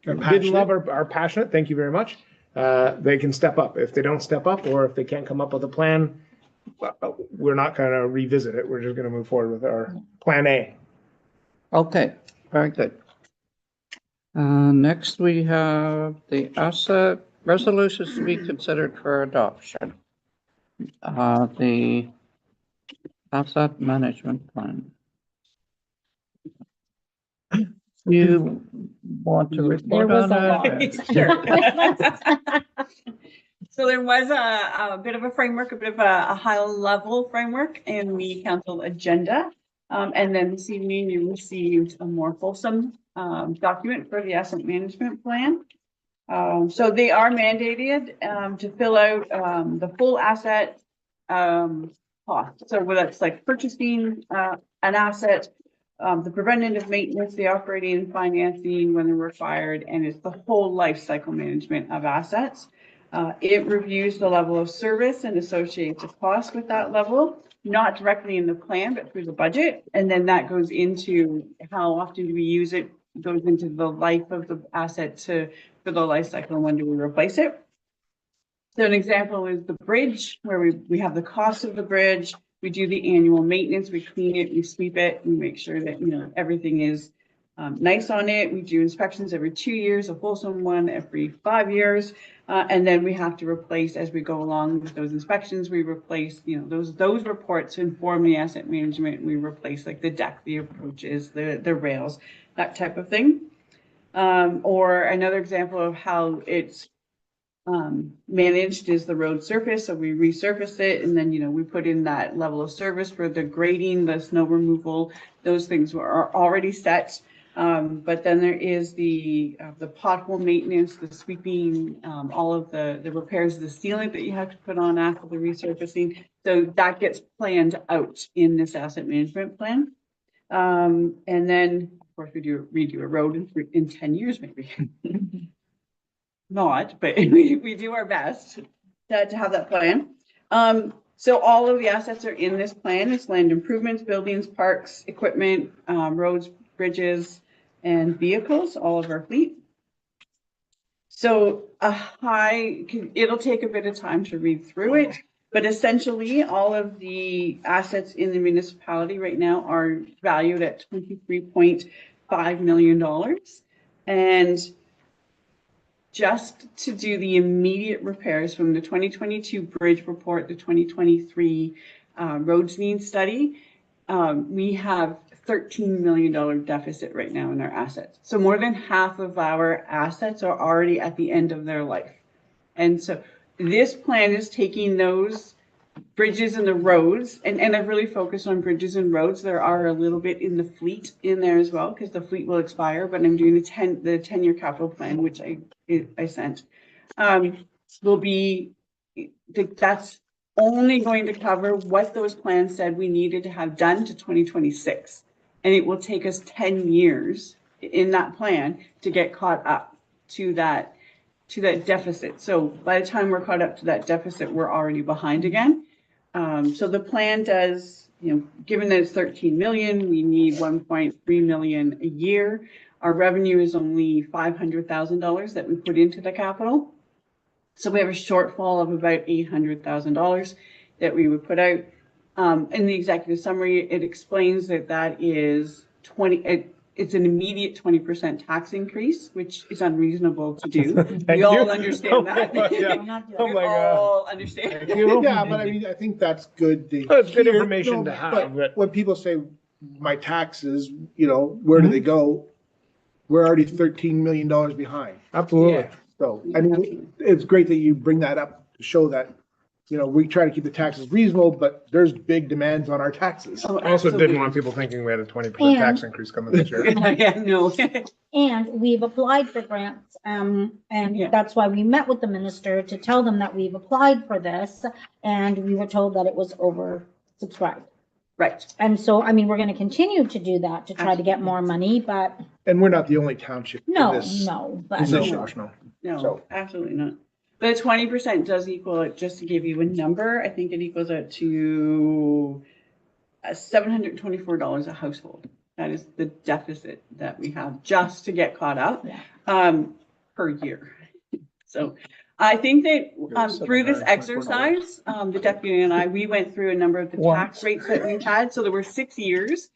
didn't love are passionate, thank you very much. They can step up. If they don't step up, or if they can't come up with a plan, we're not gonna revisit it. We're just gonna move forward with our plan A. Okay, very good. Next we have the asset resolutions to be considered for adoption. The asset management plan. You want to There report was on a lot. it? Sure. So there was a bit of a framework, a bit of a high level framework in the council agenda. And then this evening you received a more fulsome document for the asset management plan. So they are mandated to fill out the full asset cost. So whether it's like purchasing an asset, the preventative maintenance, the operating and financing when they're required, and it's the whole life cycle management of assets. It reviews the level of service and associates the cost with that level, not directly in the plan, but through the budget. And then that goes into how often do we use it, goes into the life of the asset for the life cycle, and when do we replace it. So an example is the bridge, where we have the cost of the bridge. We do the annual maintenance, we clean it, we sweep it, we make sure that, you know, everything is nice on it. We do inspections every 2 years, a fulsome one every 5 years. And then we have to replace, as we go along with those inspections, we replace, you know, those reports inform the asset management. We replace like the deck, the approaches, the rails, that type of thing. Or another example of how it's managed is the road surface. So we resurface it, and then, you know, we put in that level of service for the grading, the snow removal. Those things are already set. But then there is the pothole maintenance, the sweeping, all of the repairs of the ceiling that you have to put on after the resurfacing. So that gets planned out in this asset management plan. And then, of course, we redo a road in 10 years, maybe. Not, but we do our best to have that plan. So all of the assets are in this plan. It's land improvements, buildings, parks, equipment, roads, bridges, and vehicles, all of our fleet. So it'll take a bit of time to read through it, but essentially all of the assets in the municipality right now are valued at $23.5 million. And just to do the immediate repairs from the 2022 bridge report, the 2023 roads need study, we have $13 million deficit right now in our assets. So more than half of our assets are already at the end of their life. And so this plan is taking those bridges and the roads, and I've really focused on bridges and roads. There are a little bit in the fleet in there as well, because the fleet will expire, but I'm doing the 10-year capital plan, which I sent. Will be, that's only going to cover what those plans said we needed to have done to 2026. And it will take us 10 years in that plan to get caught up to that deficit. So by the time we're caught up to that deficit, we're already behind again. So the plan does, given that it's 13 million, we need 1.3 million a year. Our revenue is only $500,000 that we put into the capital. So we have a shortfall of about $800,000 that we would put out. In the executive summary, it explains that is it's an immediate 20% tax increase, which is unreasonable to do. We all understand that. Yeah. We're not doing Oh it. my We God. all understand. Thank you. Yeah, but I mean, I think that's good. It's good hear. information to No, have, but- when people say, my taxes, where do they go? We're already $13 million behind. Absolutely. Yeah. So, I mean, it's great that you bring that up to show that, we try to keep the taxes reasonable, but there's big demands on our taxes. Oh, I also didn't absolutely. want people thinking we had a 20% tax increase coming this year. Yeah, no. And we've applied for grants, and Yeah. that's why we met with the minister to tell them that we've applied for this, and we were told that it was oversubscribed. Right. And so, I mean, we're gonna continue to do that to try to get more money, but And we're not the only township in no, this but position. No. No, So- absolutely not. But 20% does equal it, just to give you a number, I think it equals out to $724 a household. That is the deficit that we have just to get caught up per year. So I think that through this exercise, the deputy and I, we went through a number of the tax rates that we've had. So there were 6 years,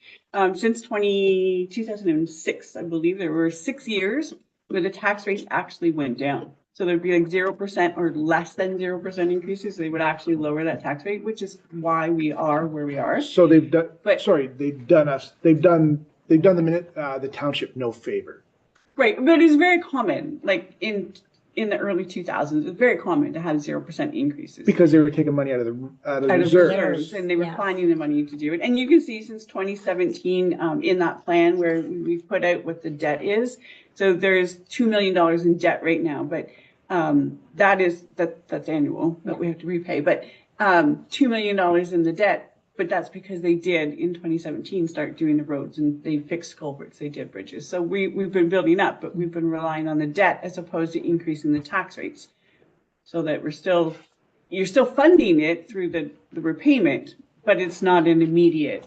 since 2006, I believe there were 6 years where the tax rates actually went down. So there'd be like 0% or less than 0% increases. They would actually lower that tax rate, which is why we are where we are. So they've done, But- they've done the township no favor. Right, but it's very common, like in the early 2000s, it's very common to have 0% increases. Because they were taking money out of the Out of reserve. reserves, and they were Yeah. finding the money to do it. And you can see since 2017, in that plan where we've put out what the debt is. So there's $2 million in debt right now, but that's annual that we have to repay. But $2 million in the debt, but that's because they did in 2017 start doing the roads and they fixed culverts, they did bridges. So we've been building up, but we've been relying on the debt as opposed to increasing the tax rates. So that you're still funding it through the repayment, but it's not an immediate,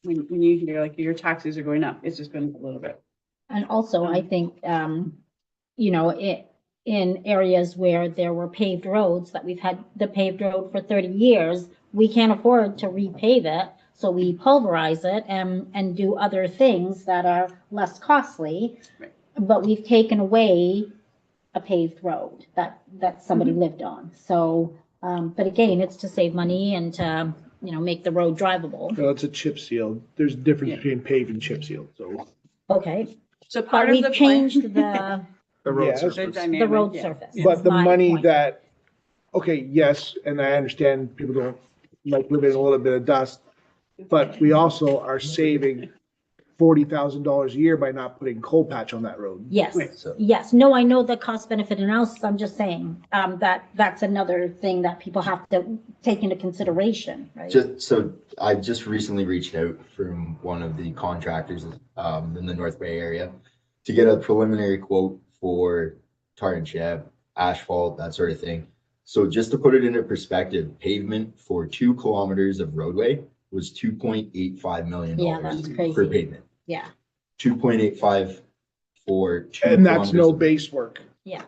when you hear like your taxes are going up, it's just been a little bit. And also, I think, in areas where there were paved roads, that we've had the paved road for 30 years, we can't afford to repave it. So we pulverize it and do other things that are less costly. Right. But we've taken away a paved road that somebody lived on. So, but again, it's to save money and to, make the road drivable. Well, it's a chip seal. There's a difference Yeah. between paved and chip seal, so. Okay, So but part of we've the plan. changed the The road Yes. surface. dynamic, road yeah. surface. Yeah. But the my money point. that, okay, yes, and I understand people don't like living in a little bit of dust, but we also are saving $40,000 a year by not putting coal patch on that road. Yes, Right. yes. No, I know the cost benefit analysis. I'm just saying, that's another thing that people have to take into consideration, right? So I just recently reached out from one of the contractors in the North Bay area to get a preliminary quote for tar and chip, asphalt, that sort of thing. So just to put it into perspective, pavement for 2 kilometers of roadway was $2.85 million Yeah, that's per crazy. pavement. Yeah, 2.85 for 2 And that's no kilometers of- base work. yeah,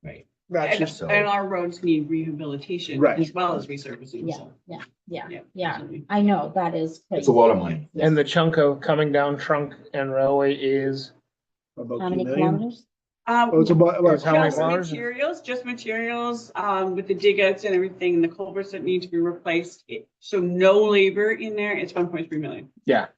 Right. That's And, just, So- and our roads need rehabilitation Right. as well as resurfacing. yeah, so, yeah. absolutely. I know, that is It's crazy. a lot of money. And the chunk of coming down trunk and railway is about How 2 many million. kilometers? Oh, it's about It's how many Just dollars? materials, with the dig outs and everything, and the culverts that need to be replaced. So no labor in there, it's 1.3 million.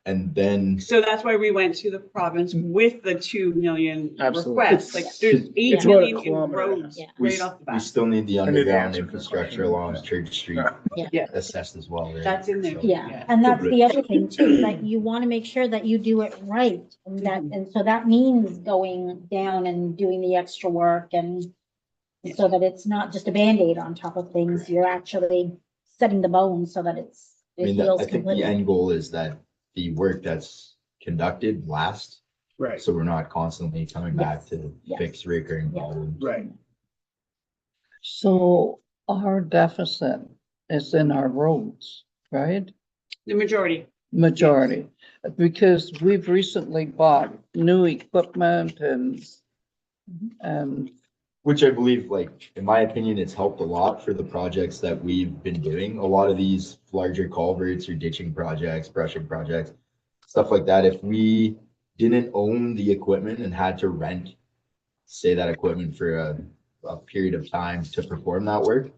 And then So that's why we went to the province with the 2 million Absolutely. request. Like there's 8 it's about a million in kilometer and a half. roads Yeah. we, right off the we bat. still need the I knew the underground answer to the infrastructure question. along Church Street Yeah, assessed as well, right? that's in there. So- Yeah, and that's the other thing too, that you want to make sure that you do it right. And that, and so that means going down and doing the extra work and so that it's not just a Band-Aid on top of things. You're actually setting the bones so that I it mean, heals I think the completely. end goal is that the work that's conducted lasts, Right, so we're not constantly coming back Yes. to Yes. fix recurring Yeah. problems. right. So our deficit is in our roads, right? The majority. Majority, because we've recently bought new equipment and Which I believe, like, in my opinion, it's helped a lot for the projects that we've been doing. A lot of these larger culverts or ditching projects, brushing projects, stuff like that. If we didn't own the equipment and had to rent, say, that equipment for a period of time to perform that work,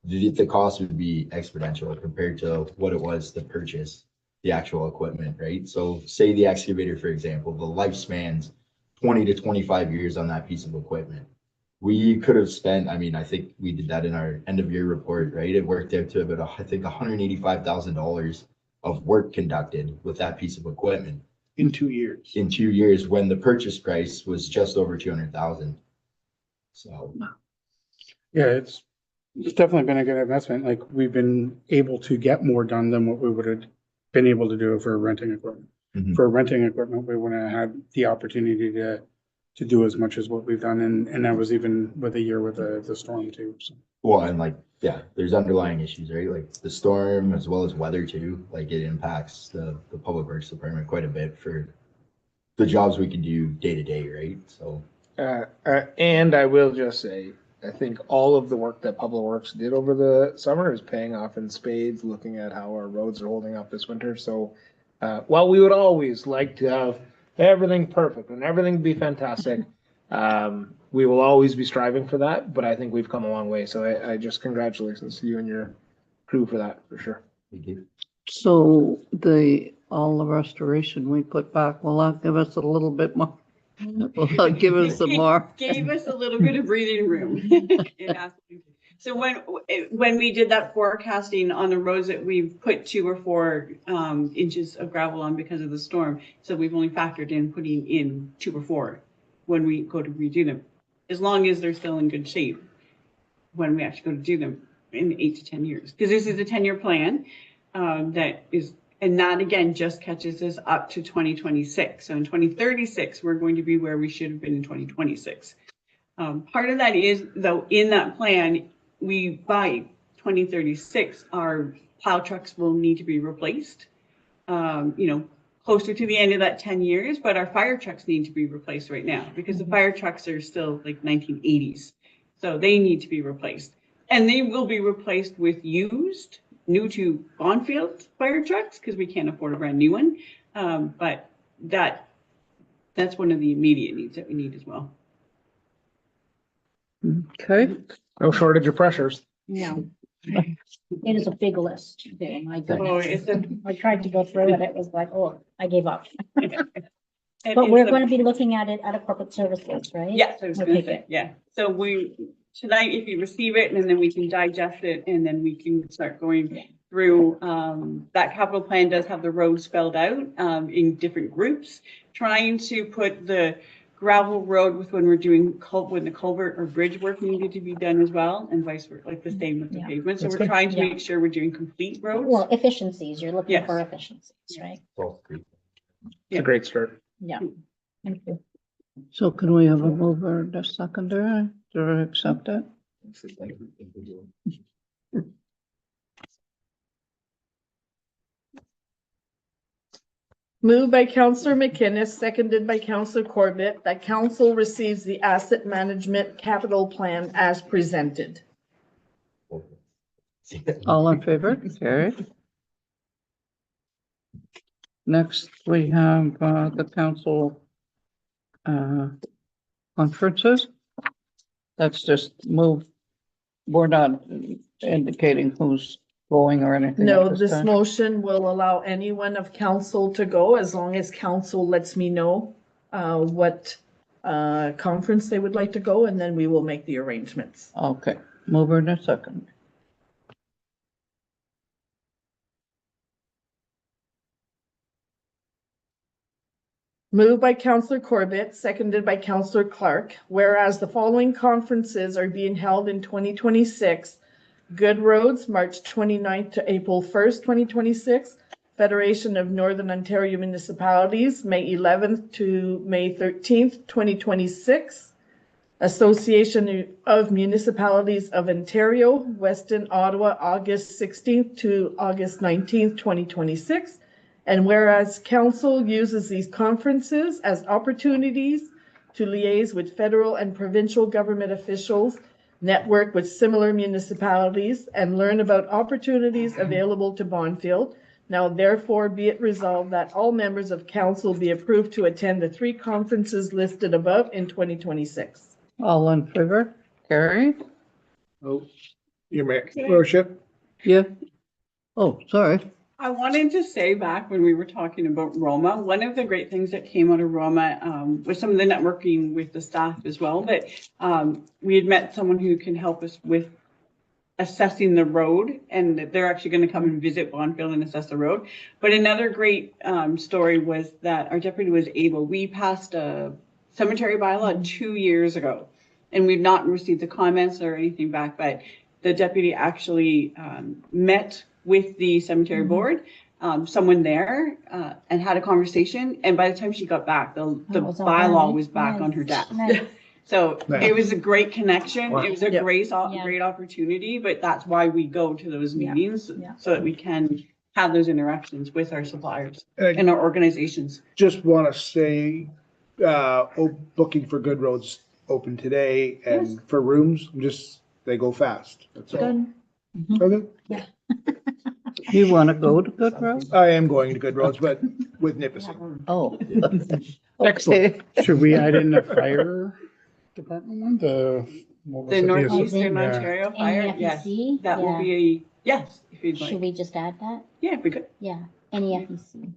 the cost would be exponential compared to what it was to purchase the actual equipment, right? So say the excavator, for example, the lifespan's 20 to 25 years on that piece of equipment. We could have spent, I mean, I think we did that in our end of year report, right? It worked out to about, I think, $185,000 of work conducted with that piece of equipment In 2 years. in 2 years when the purchase price was just over 200,000. So, Yeah, it's definitely been a good investment. Like, we've been able to get more done than what we would have been able to do for renting equipment. Mhm. For renting equipment, we wouldn't have had the opportunity to do as much as what we've done, and that was even with a year with the storm too, so. well, and like, yeah, there's underlying issues, right? Like the storm as well as weather too, like it impacts the public works department quite a bit for the jobs we can do day to day, right? So, And I will just say, I think all of the work that Public Works did over the summer is paying off in spades, looking at how our roads are holding up this winter. So, while we would always like to have everything perfect and everything be fantastic, we will always be striving for that, but I think we've come a long way. So I just congratulations to you and your crew for that, for sure. thank you. so all the restoration we put back, will that give us a little bit more? Will that give us some more? Gave us a little bit of breathing room. It absolutely- So when we did that forecasting on the roads that we put 2 or 4 inches of gravel on because of the storm, so we've only factored in putting in 2 or 4 when we go to redo them, as long as they're still in good shape when we actually go to do them in 8 to 10 years. Because this is a 10-year plan that is, and that again just catches us up to 2026. So in 2036, we're going to be where we should have been in 2026. Part of that is, though, in that plan, by 2036, our plow trucks will need to be replaced. Closer to the end of that 10 years, but our fire trucks need to be replaced right now because the fire trucks are still like 1980s. So they need to be replaced. And they will be replaced with used, new to Bonfield fire trucks because we can't afford a brand new one. But that's one of the immediate needs that we need as well. Okay, No shortage of pressures. No. It is a big list too, my Oh, goodness. I tried to go through it, it was like, oh, I gave up. And But we're it's going to be looking at it out of corporate services, right? Yes, I was gonna Okay, say, good. yeah. So tonight, if you receive it, and then we can digest it, and then we can start going through, that capital plan does have the roads spelled out, in different groups, trying to put the gravel road with when we're doing when the culvert or bridge work needed to be done as well, and vice versa, like the same with the Yeah. pavement. So That's we're good. trying to Yeah. make sure we're doing complete roads. Well, efficiencies, you're looking Yes. for efficiencies, right? Well, great. It's a great start. Yeah. Thank you. so can we have a mover and a seconder to accept it? Moved by Counselor McInnes, seconded by Counselor Corbett, that council receives the asset management capital plan as presented. All in favor? Carried. Next, we have the council conferences. That's just move. We're not indicating who's going or anything. No, at this time. motion will allow anyone of council to go as long as council lets me know what conference they would like to go, and then we will make the arrangements. Okay, mover in a second. Moved by Councillor Corbett, seconded by Councillor Clark, whereas the following conferences are being held in 2026. Good Roads, March 29th to April 1st, 2026. Federation of Northern Ontario Municipalities, May 11th to May 13th, 2026. Association of Municipalities of Ontario, Weston, Ottawa, August 16th to August 19th, 2026. And whereas council uses these conferences as opportunities to liaise with federal and provincial government officials, network with similar municipalities, and learn about opportunities available to Bonfield. Now therefore be it resolved that all members of council be approved to attend the 3 conferences listed above in 2026. All in favor? Carrie? Oh, your worship. Yeah. Oh, sorry. I wanted to say back when we were talking about Roma, one of the great things that came out of Roma was some of the networking with the staff as well, but we had met someone who can help us with assessing the road, and they're actually going to come and visit Bonfield and assess the road. But another great story was that our deputy was able, we passed a cemetery bylaw 2 years ago, and we've not received the comments or anything back, but the deputy actually met with the cemetery board, someone there, and had a conversation. And by the time she got back, the was all bylaw right. was back on her Nice, desk. nice. So Nice. it was a great connection. Wow. It was a Yep. great opportunity, but that's why we go to those Yeah. meetings, Yeah. so that we can have those interactions with our suppliers I and our organizations. just want to say, booking for Good Roads open today, and for rooms, they go fast. That's all. Done. Okay. You want to go to Good Road? I am going to Good Roads, but with Nipissing. Oh. Excellent. Okay. Should we add in the fire department one, what was The it, Northeastern Yeah. Ontario Fire, yes, NEFEC? that will Yeah. be a, yes, if you'd Should like. we just add that? Yeah, if we could. Yeah, NEFEC.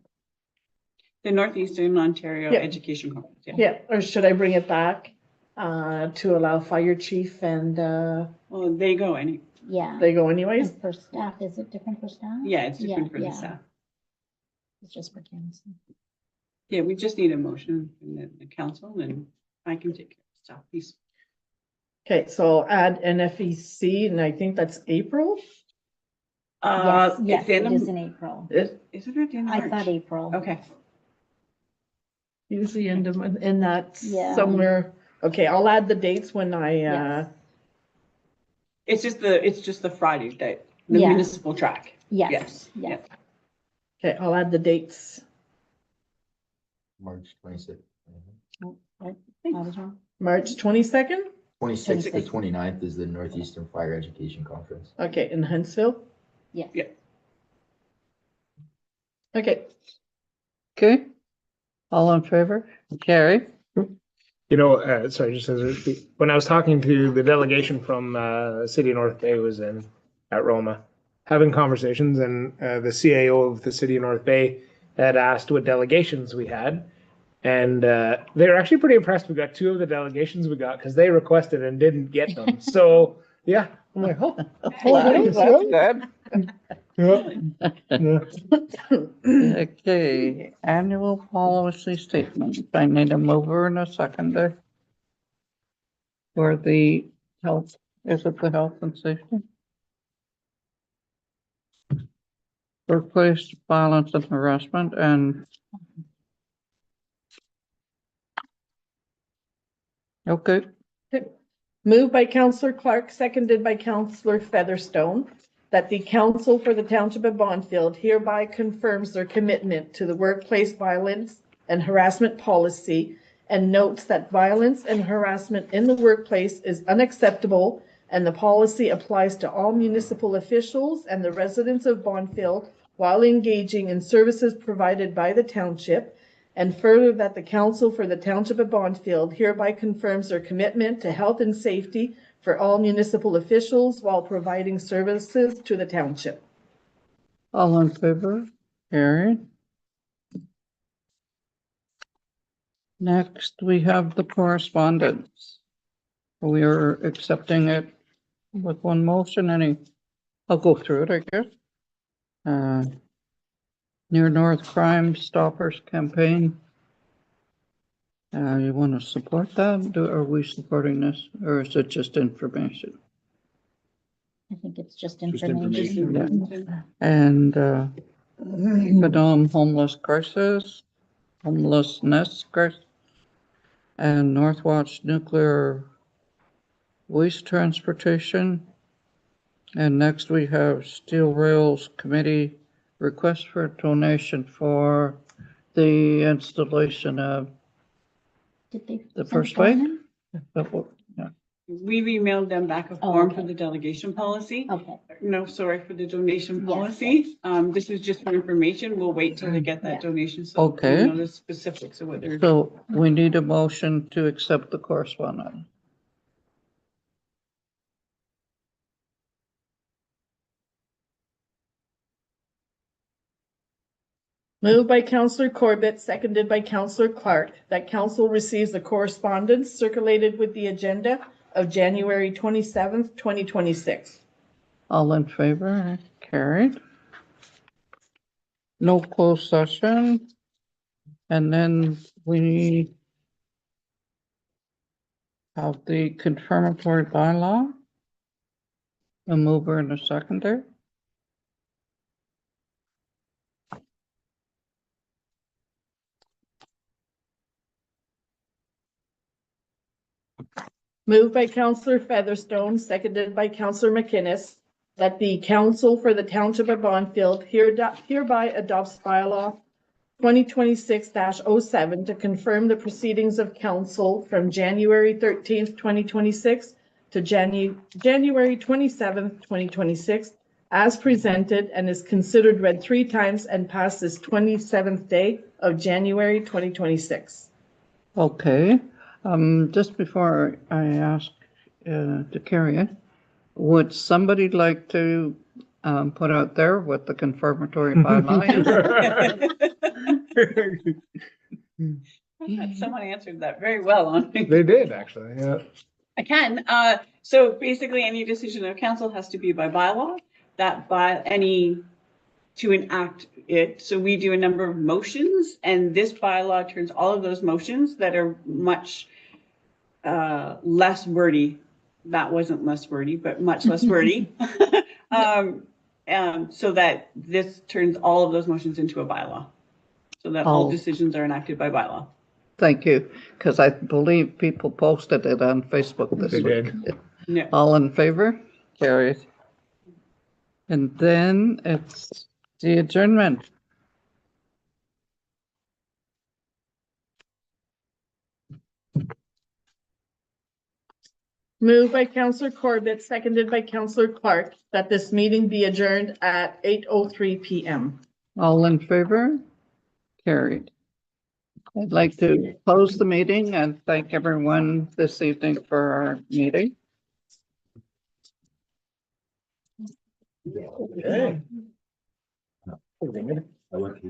The Northeastern Ontario Yeah. Education Conference, yeah. Yeah, or should I bring it back to allow fire chief and Well, they go any, Yeah. they go anyways? And for staff, is it different for staff? yeah, it's different Yeah, for the yeah. staff. It's just for council. Yeah, we just need a motion from the council, and I can take care of stuff. Please. Okay, so add NFEC, and I think that's April. Yes, It's yes, the end it is of, in April. is it at the end of I March? thought April. Okay, Usually end of, in that Yeah. somewhere. Okay, I'll add the dates when I, Yes. it's just the Friday that, the Yeah. municipal track. Yes, Yes, yeah. okay, I'll add the dates. March 26th. I was wrong. March 22nd? 26th to 26th. 29th is the Northeastern Fire Education Conference. Okay, in Huntsville? Yes. Yeah. Okay, Okay. All in favor? Carrie? You know, sorry, just as when I was talking to the delegation from City of North Bay was at Roma, having conversations, and the CAO of the City of North Bay had asked what delegations we had, and they were actually pretty impressed. We got 2 of the delegations we got because they requested and didn't get them. So yeah, I'm like, oh, That's good. yeah, yeah. Okay, annual policy statement. I need a mover and a seconder. For the health, is it the health and safety? Workplace violence and harassment and. Okay, moved by Councillor Clark, seconded by Councillor Featherstone, that the Council for the Township of Bonfield hereby confirms their commitment to the workplace violence and harassment policy, and notes that violence and harassment in the workplace is unacceptable, and the policy applies to all municipal officials and the residents of Bonfield while engaging in services provided by the township, And further, that the council for the Township of Bondfield hereby confirms their commitment to health and safety for all municipal officials while providing services to the township. All in favor? Carried. Next, we have the correspondence. We are accepting it with one motion. I'll go through it, I guess. Near North Crime Stoppers campaign. You want to support that? Are we supporting this, or is it just information? I think it's just Just information. information. And Madame homelessness crisis, and Northwatch Nuclear Waste Transportation. And next we have Steel Rails Committee request for donation for the installation of Did they the send first that wave. in? We've emailed them back a Oh, form okay. for the delegation policy. Okay, No, sorry, for the donation Yes, policy. This is just for information. We'll wait till they get that Yeah. donation. So we Okay. know the specifics of what they're. So we need a motion to accept the correspondence. Moved by Councillor Corbett, seconded by Councillor Clark, that council receives the correspondence circulated with the agenda of January 27th, 2026. All in favor? Carried. No closed session. And then we have the confirmatory bylaw. A mover and a seconder. Moved by Councillor Featherstone, seconded by Councillor McInnes, that the council for the Township of Bondfield hereby adopts bylaw 2026-07 to confirm the proceedings of council from January 13th, 2026 to January 27th, 2026, as presented, and is considered read 3 times and passed this 27th day of January 2026. Okay, just before I ask to carry it, would somebody like to put out there what the confirmatory bylaw is? Someone answered that very well on. They did, actually, yeah. I can. So basically, any decision of council has to be by bylaw, that by to enact it. So we do a number of motions, and this bylaw turns all of those motions that are much less wordy. That wasn't less wordy, but much less wordy. So that this turns all of those motions into a bylaw. So that all Oh. decisions are enacted by bylaw. Thank you, because I believe people posted it on Facebook this They week. did. Yeah. All in favor? Carried. And then it's the adjournment. Moved by Councillor Corbett, seconded by Councillor Clark, that this meeting be adjourned at 8:03 PM. All in favor? Carried. I'd like to close the meeting and thank everyone this evening for our meeting. Okay.